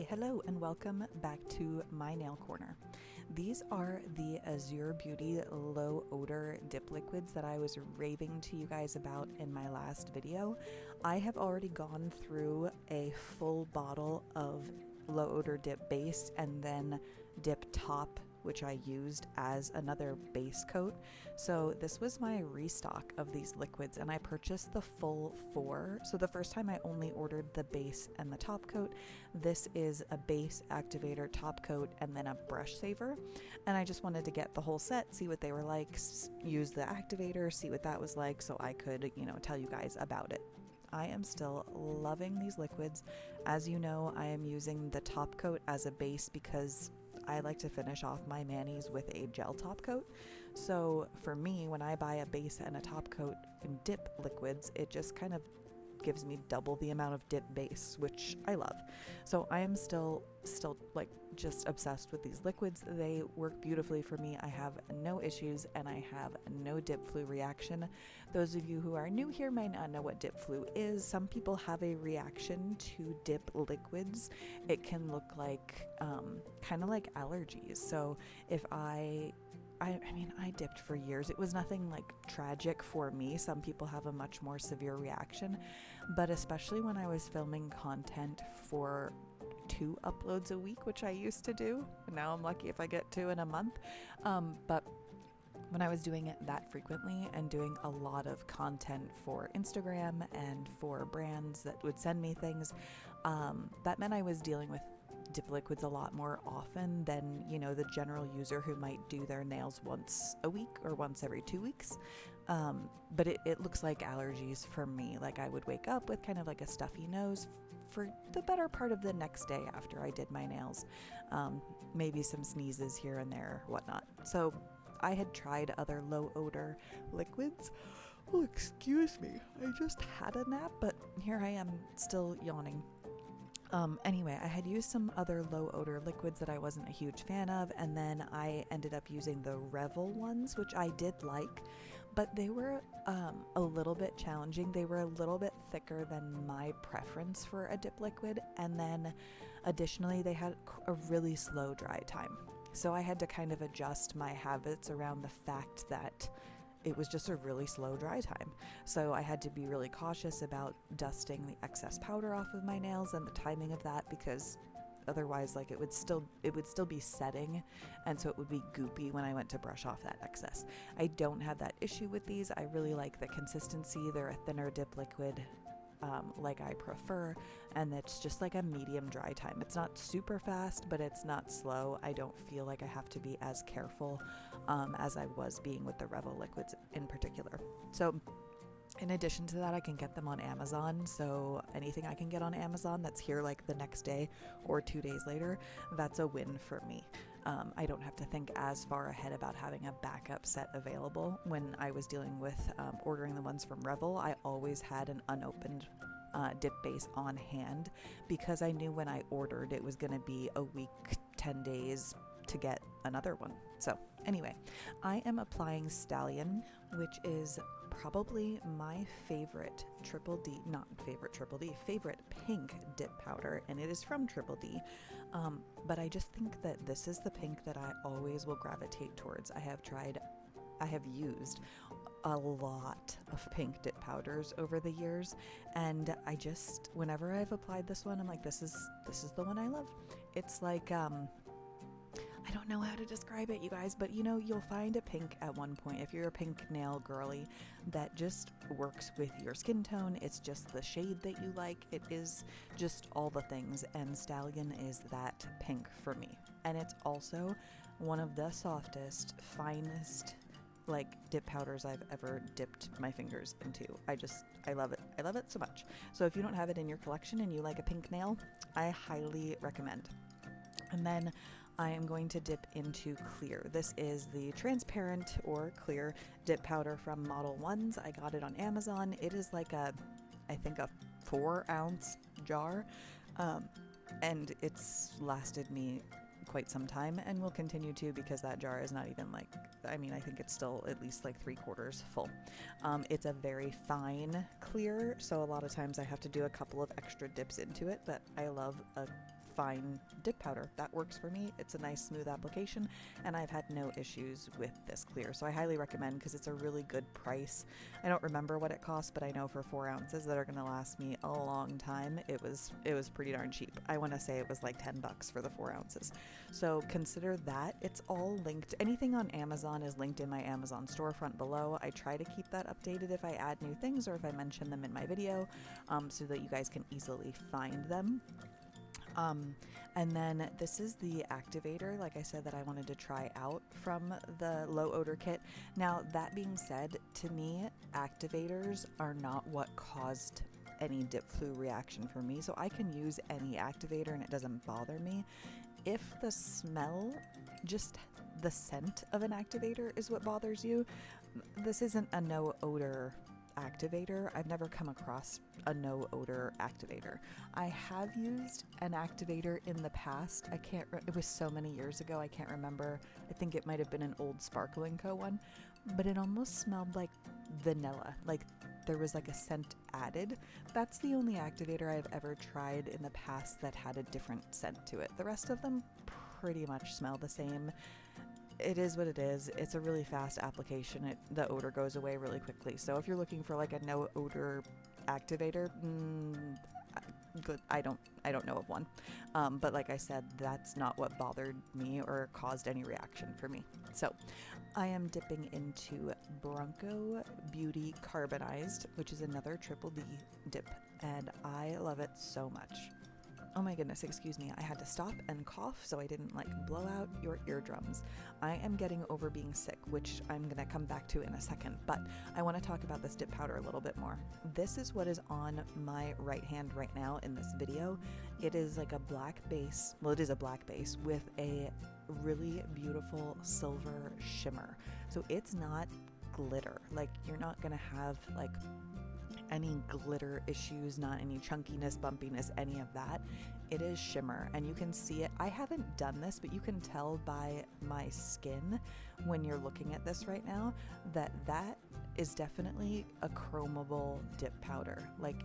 Hello and welcome back to my nail corner. These are the AzureBeauty low odor dip liquids that I was raving to you guys about in my last video. I have already gone through a full bottle of low odor dip base and then dip top, which I used as another base coat. So this was my restock of these liquids and I purchased the full 4. So the first time I only ordered the base and the top coat. This is a base, activator, top coat, and then a brush saver. And I just wanted to get the whole set, see what they were like, use the activator, see what that was like so I could, tell you guys about it. I am still loving these liquids. As you know, I am using the top coat as a base because I like to finish off my manis with a gel top coat. So for me, when I buy a base and a top coat in dip liquids, it just kind of gives me double the amount of dip base, which I love. So I am still like just obsessed with these liquids. They work beautifully for me. I have no issues and I have no dip flu reaction. Those of you who are new here might not know what dip flu is. Some people have a reaction to dip liquids. It can look like kind of like allergies. So if I dipped for years. It was nothing like tragic for me. Some people have a much more severe reaction, but especially when I was filming content for 2 uploads a week, which I used to do. Now I'm lucky if I get 2 in a month. But when I was doing it that frequently and doing a lot of content for Instagram and for brands that would send me things, that meant I was dealing with dip liquids a lot more often than, the general user who might do their nails once a week or once every 2 weeks. But it looks like allergies for me. Like I would wake up with kind of like a stuffy nose for the better part of the next day after I did my nails. Maybe some sneezes here and there, whatnot. So I had tried other low odor liquids. Oh, excuse me. I just had a nap, but here I am still yawning. Anyway, I had used some other low odor liquids that I wasn't a huge fan of, and then I ended up using the Revel ones, which I did like, but they were a little bit challenging. They were a little bit thicker than my preference for a dip liquid, and then additionally they had a really slow dry time. So I had to kind of adjust my habits around the fact that it was just a really slow dry time. So I had to be really cautious about dusting the excess powder off of my nails and the timing of that, because otherwise it would still be setting, and so it would be goopy when I went to brush off that excess. I don't have that issue with these. I really like the consistency. They're a thinner dip liquid, like I prefer, and it's just like a medium dry time. It's not super fast, but it's not slow. I don't feel like I have to be as careful as I was being with the Revel liquids in particular. So in addition to that, I can get them on Amazon. So anything I can get on Amazon that's here like the next day or 2 days later, that's a win for me. I don't have to think as far ahead about having a backup set available. When I was dealing with ordering the ones from Revel, I always had an unopened dip base on hand because I knew when I ordered it was going to be a week, 10 days to get another one. So anyway, I am applying Stallion, which is probably my favorite favorite pink dip powder, and it is from Triple D. But I just think that this is the pink that I always will gravitate towards. I have used a lot of pink dip powders over the years, and I just, whenever I've applied this one, I'm like, this is the one I love. It's like, I don't know how to describe it, you guys, but you'll find a pink at one point if you're a pink nail girly that just works with your skin tone. It's just the shade that you like. It is just all the things, and Stallion is that pink for me. And it's also one of the softest, finest dip powders I've ever dipped my fingers into. I love it. I love it so much. So if you don't have it in your collection and you like a pink nail, I highly recommend. And then I am going to dip into clear. This is the transparent or clear dip powder from Model 1s. I got it on Amazon. It is like I think a 4-ounce jar, and it's lasted me quite some time and will continue to, because that jar is not even I think it's still at least like 3/4 full. It's a very fine clear, so a lot of times I have to do a couple of extra dips into it, but I love a fine dip powder. That works for me. It's a nice smooth application, and I've had no issues with this clear. So I highly recommend, because it's a really good price. I don't remember what it costs, but I know for 4 ounces that are going to last me a long time, it was pretty darn cheap. I want to say it was like $10 for the 4 ounces. So consider that. It's all linked. Anything on Amazon is linked in my Amazon storefront below. I try to keep that updated if I add new things or if I mention them in my video, so that you guys can easily find them. And then this is the Activator, like I said, that I wanted to try out from the low odor kit. Now, that being said, to me, activators are not what caused any dip flu reaction for me. So I can use any activator and it doesn't bother me. If the smell, just the scent of an activator is what bothers you, this isn't a no odor activator. I've never come across a no odor activator. I have used an activator in the past. It was so many years ago, I can't remember. I think it might have been an old Sparkle & Co. one, but it almost smelled like vanilla. Like there was like a scent added. That's the only activator I've ever tried in the past that had a different scent to it. The rest of them pretty much smell the same. It is what it is. It's a really fast application. The odor goes away really quickly. So if you're looking for like a no odor activator, good. I don't know of one. But like I said, that's not what bothered me or caused any reaction for me. So I am dipping into Bronco Beauty Carbonized, which is another triple D dip, and I love it so much. Oh my goodness, excuse me, I had to stop and cough so I didn't like blow out your eardrums. I am getting over being sick, which I'm gonna come back to in a second, but I wanna talk about this dip powder a little bit more. This is what is on my right hand right now in this video. It is like a black base, well it is a black base with a really beautiful silver shimmer. So it's not glitter, like you're not gonna have like any glitter issues, not any chunkiness, bumpiness, any of that. It is shimmer, and you can see it. I haven't done this, but you can tell by my skin when you're looking at this right now that that is definitely a chromable dip powder. Like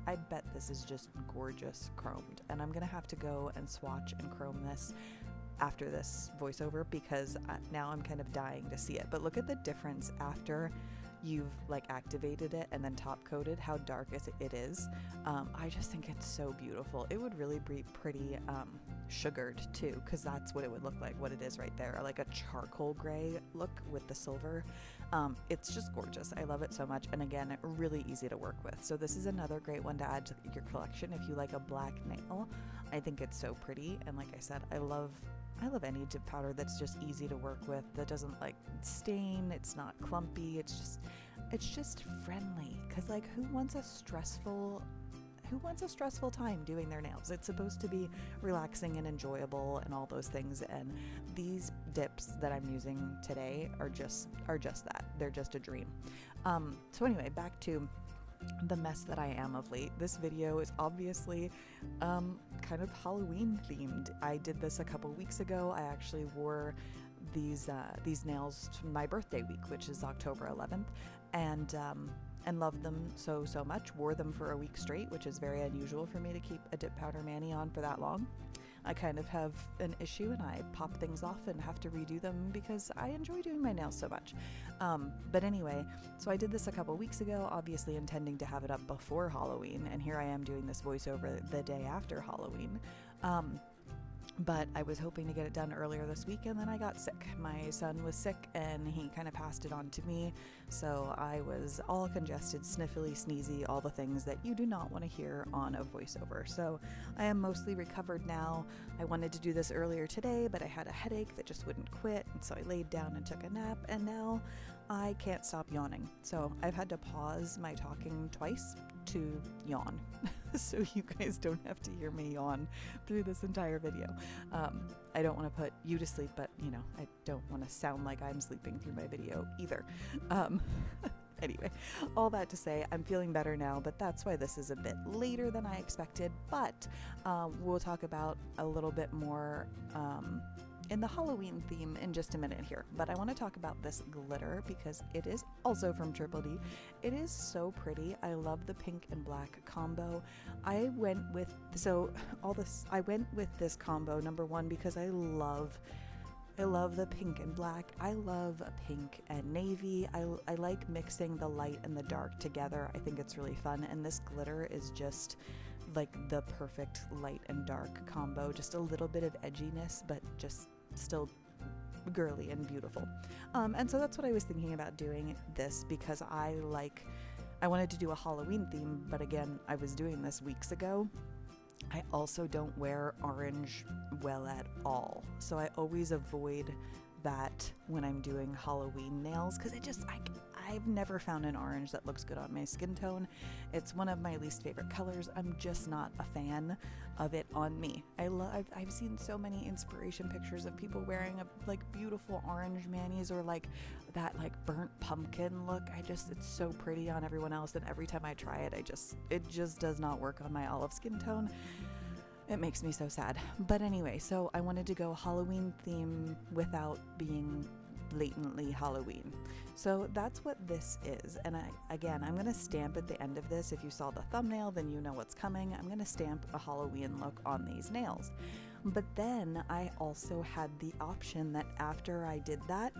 I bet this is just gorgeous chromed, and I'm gonna have to go and swatch and chrome this after this voiceover because now I'm kind of dying to see it. But look at the difference after you've like activated it and then top coated, how dark it is. I just think it's so beautiful. It would really be pretty sugared too, because that's what it would look like, what it is right there, like a charcoal gray look with the silver. It's just gorgeous. I love it so much, and again, really easy to work with. So this is another great one to add to your collection if you like a black nail. I think it's so pretty, and like I said, I love any dip powder that's just easy to work with, that doesn't like stain, it's not clumpy, it's just friendly. Because like who wants a stressful time doing their nails? It's supposed to be relaxing and enjoyable and all those things, and these dips that I'm using today are just that. They're just a dream. So anyway, back to the mess that I am of late. This video is obviously kind of Halloween themed. I did this a couple weeks ago. I actually wore these nails to my birthday week, which is October 11th, and loved them so much. Wore them for a week straight, which is very unusual for me to keep a dip powder mani on for that long. I kind of have an issue and I pop things off and have to redo them because I enjoy doing my nails so much. But anyway, so I did this a couple weeks ago, obviously intending to have it up before Halloween, and here I am doing this voiceover the day after Halloween. But I was hoping to get it done earlier this week, and then I got sick. My son was sick and he kind of passed it on to me, so I was all congested, sniffly, sneezy, all the things that you do not want to hear on a voiceover. So I am mostly recovered now. I wanted to do this earlier today, but I had a headache that just wouldn't quit, and so I laid down and took a nap, and now I can't stop yawning. So I've had to pause my talking twice to yawn. So you guys don't have to hear me yawn through this entire video. I don't want to put you to sleep, but you know, I don't want to sound like I'm sleeping through my video either. Anyway, all that to say, I'm feeling better now, but that's why this is a bit later than I expected. But we'll talk about a little bit more in the Halloween theme in just a minute here, but I want to talk about this glitter because it is also from Triple D. It is so pretty. I love the pink and black combo. I went with this combo, number one, because I love the pink and black. I love pink and navy. I like mixing the light and the dark together. I think it's really fun, and this glitter is just like the perfect light and dark combo. Just a little bit of edginess, but just still girly and beautiful. And so that's what I was thinking about doing this, because I wanted to do a Halloween theme, but again, I was doing this weeks ago. I also don't wear orange well at all, so I always avoid that when I'm doing Halloween nails, because I've never found an orange that looks good on my skin tone. It's one of my least favorite colors. I'm just not a fan of it on me. I've seen so many inspiration pictures of people wearing a beautiful orange manis, or that burnt pumpkin look. It's so pretty on everyone else, and every time I try it, it just does not work on my olive skin tone. It makes me so sad. But anyway, so I wanted to go Halloween theme without being blatantly Halloween. So that's what this is. And I'm going to stamp at the end of this. If you saw the thumbnail, then you know what's coming. I'm going to stamp a Halloween look on these nails. But then I also had the option that after I did that,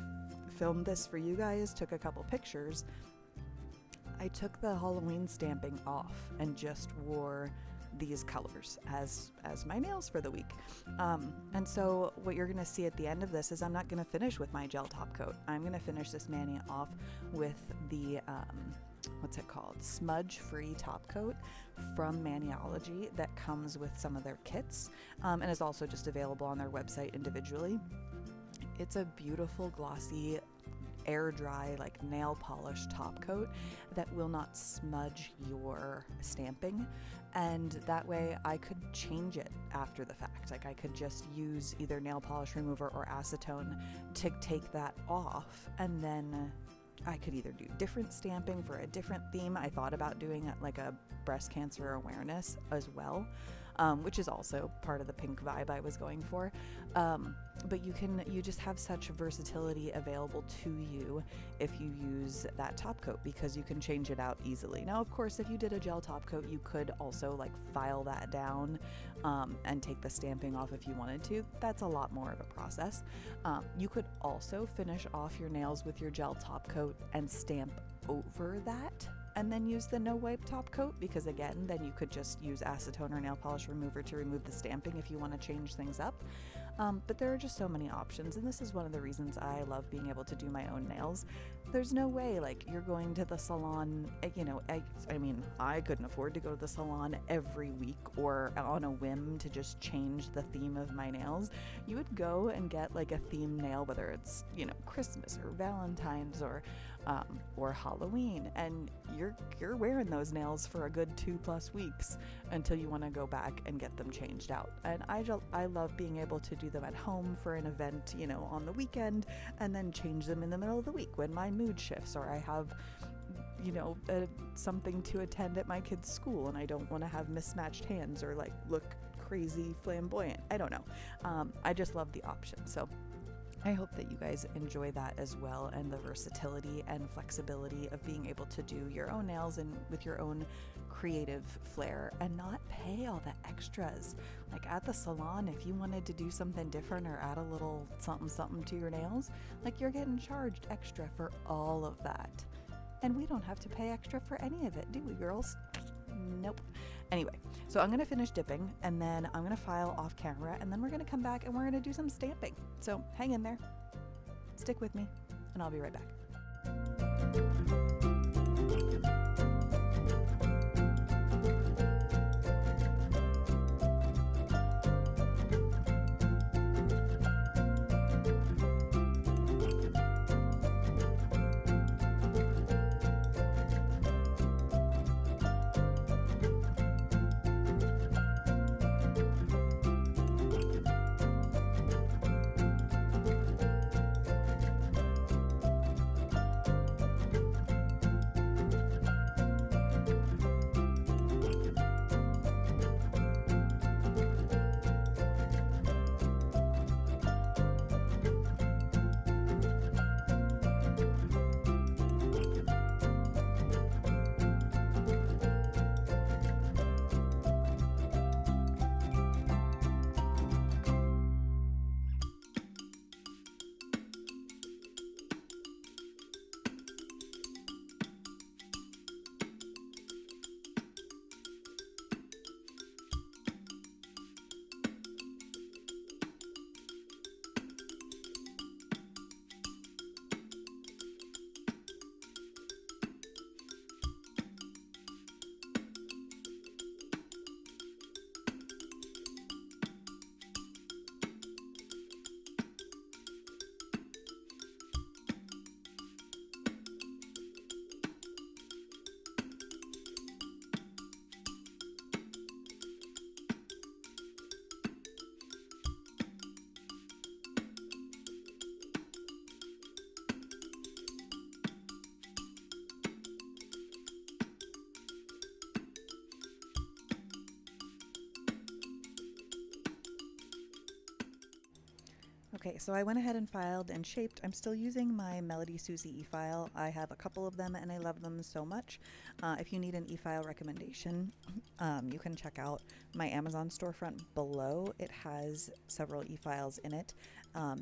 filmed this for you guys, took a couple pictures, I took the Halloween stamping off and just wore these colors as my nails for the week. And so what you're gonna see at the end of this is I'm not gonna finish with my gel top coat. I'm gonna finish this mani off with the what's it called, smudge free top coat from Maniology that comes with some of their kits, and is also just available on their website individually. It's a beautiful glossy air dry nail polish top coat that will not smudge your stamping, and that way I could change it after the fact. I could just use either nail polish remover or acetone to take that off, and then I could either do different stamping for a different theme. I thought about doing a breast cancer awareness as well, which is also part of the pink vibe I was going for. But you just have such versatility available to you if you use that top coat, because you can change it out easily. Now, of course, if you did a gel top coat, you could also file that down and take the stamping off if you wanted to. That's a lot more of a process. You could also finish off your nails with your gel top coat and stamp over that, and then use the no wipe top coat, because again, then you could just use acetone or nail polish remover to remove the stamping if you want to change things up. But there are just so many options, and this is one of the reasons I love being able to do my own nails. There's no way you're going to the salon, I couldn't afford to go to the salon every week or on a whim to just change the theme of my nails. You would go and get a theme nail, whether it's Christmas or Valentine's or Halloween, and you're wearing those nails for a good 2+ weeks until you want to go back and get them changed out. And I love being able to do them at home for an event, on the weekend, and then change them in the middle of the week when my mood shifts, or I have something to attend at my kid's school and I don't want to have mismatched hands or look crazy flamboyant. I don't know. I just love the option. So I hope that you guys enjoy that as well, and the versatility and flexibility of being able to do your own nails and with your own creative flair and not pay all the extras. At the salon, if you wanted to do something different or add a little something to your nails, you're getting charged extra for all of that. And we don't have to pay extra for any of it, do we, girls? Nope. Anyway, so I'm going to finish dipping, and then I'm going to file off camera, and then we're going to come back and we're going to do some stamping. So hang in there, stick with me, and I'll be right back. Okay, so I went ahead and filed and shaped. I'm still using my Melody Susie e-file. I have a couple of them and I love them so much. If you need an e-file recommendation, you can check out my Amazon storefront below. It has several e-files in it.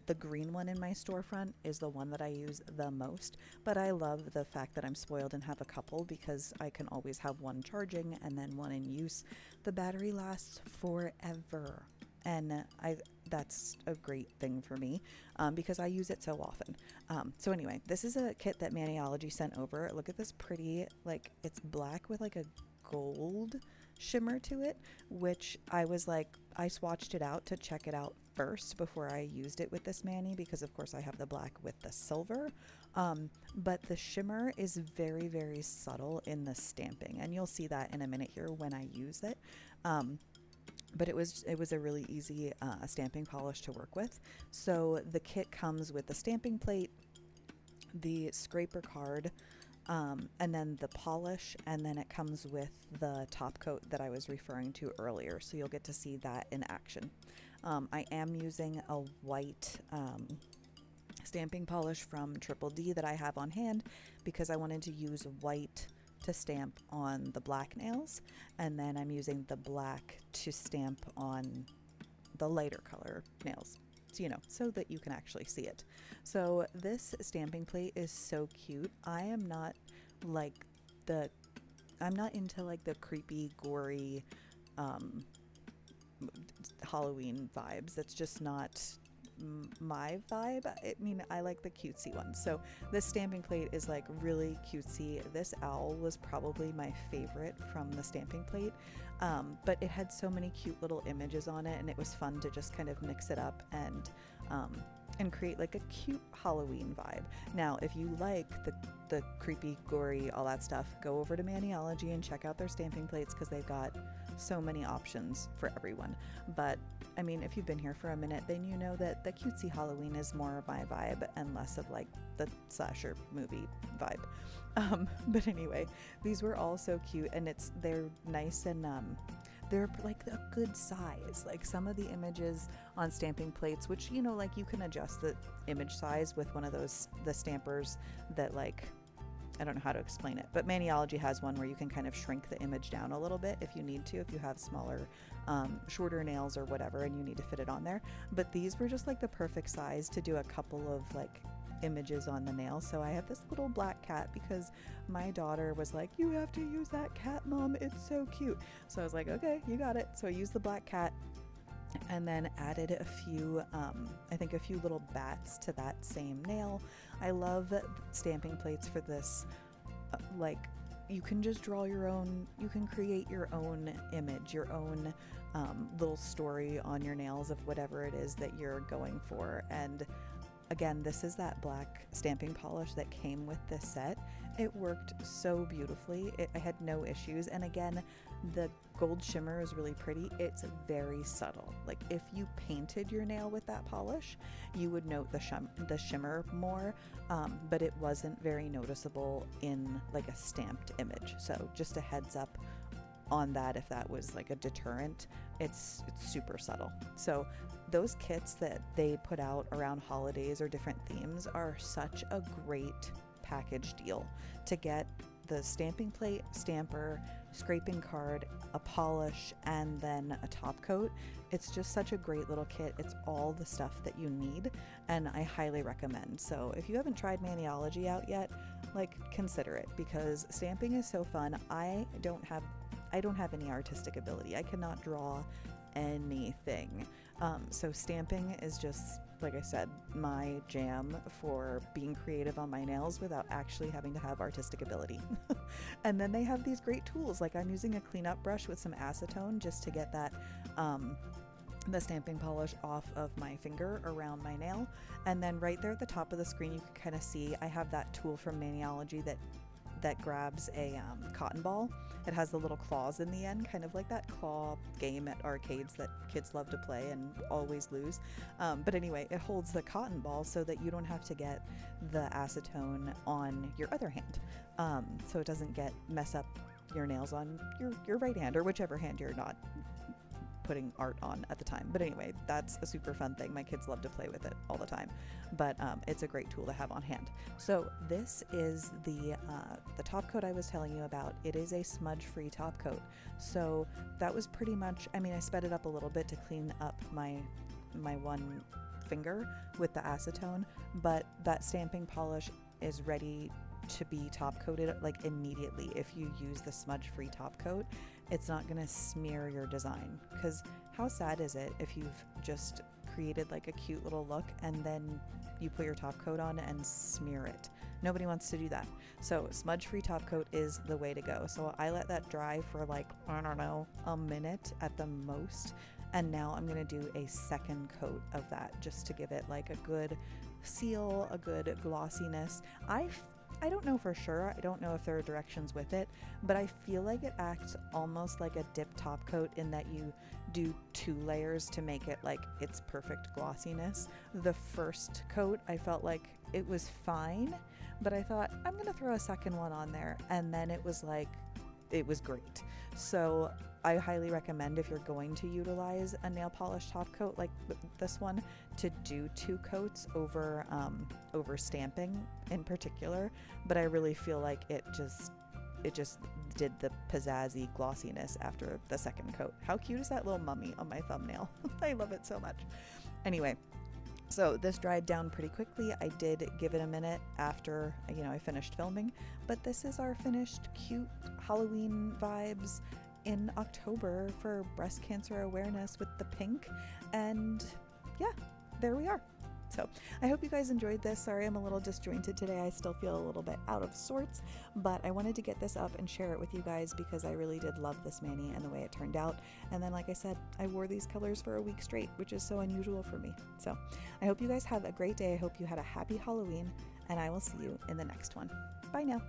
The green one in my storefront is the one that I use the most, but I love the fact that I'm spoiled and have a couple because I can always have one charging and then one in use. The battery lasts forever. And that's a great thing for me because I use it so often. So anyway, this is a kit that Maniology sent over. Look at this pretty, like, it's black with like a gold shimmer to it, which I was like, I swatched it out to check it out first before I used it with this Mani because of course I have the black with the silver. But the shimmer is very, very subtle in the stamping, and you'll see that in a minute here when I use it. But it was a really easy stamping polish to work with. So the kit comes with the stamping plate, the scraper card, and then the polish, and then it comes with the top coat that I was referring to earlier. So you'll get to see that in action. I am using a white stamping polish from Triple D that I have on hand because I wanted to use white to stamp on the black nails, and then I'm using the black to stamp on the lighter color nails, so, you know, so that you can actually see it. So this stamping plate is so cute. I am not like I'm not into like the creepy, gory Halloween vibes. That's just not my vibe. I mean, I like the cutesy ones. So this stamping plate is like really cutesy. This owl was probably my favorite from the stamping plate, but it had so many cute little images on it, and it was fun to just kind of mix it up and create like a cute Halloween vibe. Now, if you like the creepy, gory, all that stuff, go over to Maniology and check out their stamping plates because they've got so many options for everyone. But I mean, if you've been here for a minute, then you know that the cutesy Halloween is more of my vibe and less of like the slasher movie vibe. But anyway, these were all so cute, and they're nice, and they're like a good size. Like some of the images on stamping plates, which, you know, like you can adjust the image size with one of those, the stampers that, like, I don't know how to explain it, but Maniology has one where you can kind of shrink the image down a little bit if you need to, if you have smaller, shorter nails or whatever and you need to fit it on there. But these were just like the perfect size to do a couple of like images on the nail. So I have this little black cat because my daughter was like, you have to use that cat, Mom, it's so cute. So I was like, okay, you got it. So I used the black cat and then added a few, I think a few little bats to that same nail. I love stamping plates for this, like you can just draw your own, you can create your own image, your own little story on your nails of whatever it is that you're going for. And again, this is that black stamping polish that came with this set. It worked so beautifully. I had no issues. And again, the gold shimmer is really pretty. It's very subtle. Like if you painted your nail with that polish, you would note the shimmer more, but it wasn't very noticeable in like a stamped image. So just a heads up on that if that was like a deterrent. It's super subtle. So those kits that they put out around holidays or different themes are such a great package deal to get the stamping plate, stamper, scraping card, a polish, and then a top coat. It's just such a great little kit. It's all the stuff that you need, and I highly recommend. So if you haven't tried Maniology out yet, like consider it because stamping is so fun. I don't have any artistic ability. I cannot draw anything. So stamping is just, like I said, my jam for being creative on my nails without actually having to have artistic ability. And then they have these great tools. Like I'm using a cleanup brush with some acetone just to get that the stamping polish off of my finger around my nail. And then right there at the top of the screen, you can kind of see I have that tool from Maniology that grabs a cotton ball. It has the little claws in the end, kind of like that claw game at arcades that kids love to play and always lose. But anyway, it holds the cotton ball so that you don't have to get the acetone on your other hand. So it doesn't mess up your nails on your right hand or whichever hand you're not putting art on at the time. But anyway, that's a super fun thing. My kids love to play with it all the time, but it's a great tool to have on hand. So this is the top coat I was telling you about. It is a smudge-free top coat. So that was pretty much, I mean, I sped it up a little bit to clean up my one finger with the acetone, but that stamping polish is ready to be top coated like immediately. If you use the smudge-free top coat, it's not going to smear your design, because how sad is it if you've just created like a cute little look and then you put your top coat on and smear it? Nobody wants to do that. So smudge-free top coat is the way to go. So I let that dry for like, I don't know, a minute at the most, and now I'm going to do a second coat of that just to give it like a good seal, a good glossiness. I don't know for sure. I don't know if there are directions with it, but I feel like it acts almost like a dip top coat in that you do 2 layers to make it like its perfect glossiness. The first coat, I felt like it was fine, but I thought I'm going to throw a second one on there, and then it was like, it was great. So I highly recommend, if you're going to utilize a nail polish top coat like this one, to do 2 coats over stamping in particular. But I really feel like it just did the pizzazzy glossiness after the second coat. How cute is that little mummy on my thumbnail? I love it so much. Anyway, so this dried down pretty quickly. I did give it a minute after, I finished filming, but this is our finished cute Halloween vibes in October for breast cancer awareness with the pink. And yeah, there we are. So I hope you guys enjoyed this. Sorry I'm a little disjointed today. I still feel a little bit out of sorts, but I wanted to get this up and share it with you guys because I really did love this mani and the way it turned out. And then, like I said, I wore these colors for a week straight, which is so unusual for me. So I hope you guys have a great day. I hope you had a happy Halloween, and I will see you in the next one. Bye now.